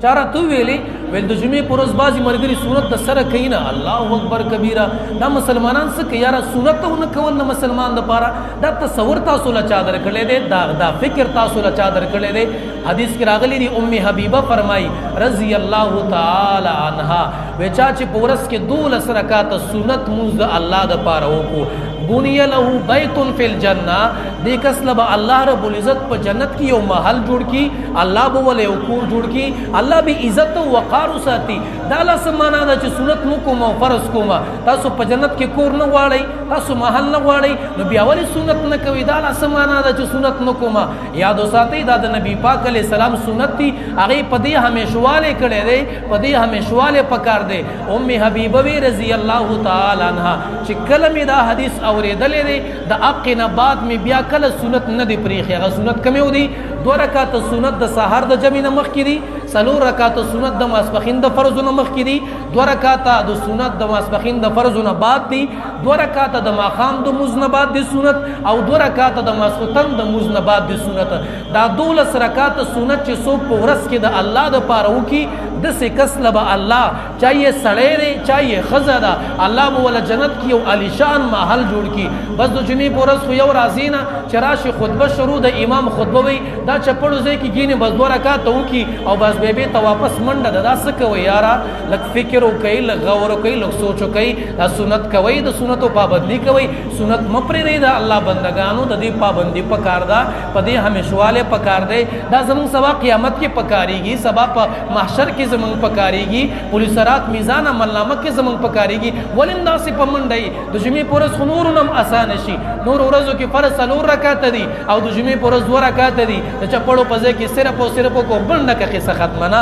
چاره تو ویلي ویل د جمعې پر ورځ بعضې ملګري سنت د سره کوي نه الله اکبر کبیره دا مسلمانان څه کوي یاره سنت ونه کول نه مسلمان دپاره دا تصور تاسو له چا درکړی دی دا فکر تاسو له چا درکړی دی حدیث کې راغلی دی ام حبیبه فرمایي رضی الله تعالی عنها وی چا چې په ورځ کې 12 رکعاته سنت مونځ د الله دپاره وکړو بنی له بیت فی الجنه دې کس له به الله رب العزت په جنت کې یو محل جوړ کړي الله به ولې یو کور جوړ کړي الله به عزت او وقار ساتي دا لا سمانا دا چې سنت مو کوم او فرض کوم تاسو په جنت کې کور نه غواړئ تاسو محل نه غواړئ نو بیا ولې سنت نه کوي دا لا سمانا دا چې سنت نه کوم یاد وساتئ دا د نبی پاک علیه السلام سنت دي هغه په دې همیشواله کړي دی په دې همیشواله پکار دی ام حبیبه وی رضی الله تعالی عنها چې کله می دا حدیث اوریدلې دی د اقنه بعد می بیا کله سنت نه دی پریخي هغه سنت کمی ودی 2 رکعات سنت د سحر د جمع نه مخ کې دي 3 رکعات سنت د ماسپخین د فرض نه مخ کې دي 2 رکعات د سنت د ماسپخین د فرض نه بعد دي 2 رکعات د ماخام د مز نه بعد دي سنت او 2 رکعات د ماسختن د مز نه بعد دي سنت دا 12 رکعات سنت چې سو په ورځ کې د الله د پاره وکي د سې کس لبا الله چاہیے سړی دی چاہیے خزه ده الله به ول جنت کې یو عالیشان محل جوړ کی بس د جمعې په ورځ خو یو راځي نه چې راشي خطبه شروع د امام خطبه وي دا چپړو ځای کې ګینې بس 2 رکعات وکي او بس به ته واپس منډه ده دا څه کوي یاره لږ فکر وکړئ لږ غور وکړئ لږ سوچ وکړئ دا سنت کوئ د سنتو پابندي کوئ سنت مه پرېږدئ د الله بندګانو د دې پابندي پکار ده په دې همیشواله پکار دی دا زموږ سبا قیامت کې پکارېږي سبا په محشر کې زموږ پکارېږي پولیس رات میزان عملنامه کې زموږ پکارېږي ولې داسې په منډه د جمعې په ورځ خو نور هم اسانه شي نور ورځو کې فرض 4 رکعات دي او د جمعې په ورځ 2 رکعات دي د چپړو په ځای کې صرف او صرف کو بنډه کې قصه ختمه نه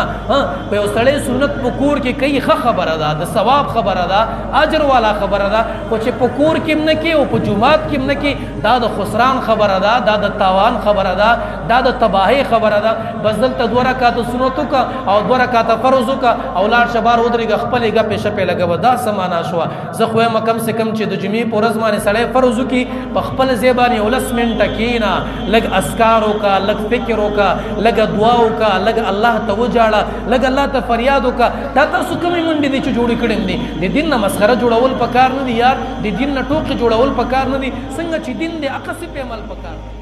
په یو سړی سنت په کور کې کوي ښه خبره ده د ثواب خبره ده اجر والا خبره ده خو چې په کور کې نه کې او په جمعات کې نه کې دا د خسران خبره ده دا د تاوان خبره ده دا د تباہی خبره ده بس دلته 2 رکعات سنتو کا او 2 رکعات فرض کا اولاد شبار ودرېږه خپلې ګپې شپې لګوه دا سمانا شوه زه خو یم کم سے کم چې د جمعې په ورځ باندې سړی فرض وکړي په خپل ځای باندې 10 منټه کښېنه لږ اذکار وکړه لږ فکر وکړه لږ دعا وکړه لږ الله ته وجاړه لږ الله ته فریاد وکړه دا تاسو کومې منډې دي چې جوړې کړې دي د دین نه مسخره جوړول پکار نه دي یار د دین نه ټوکې جوړول پکار نه دي څنګه چې دین دی هغسې پې عمل پکار دی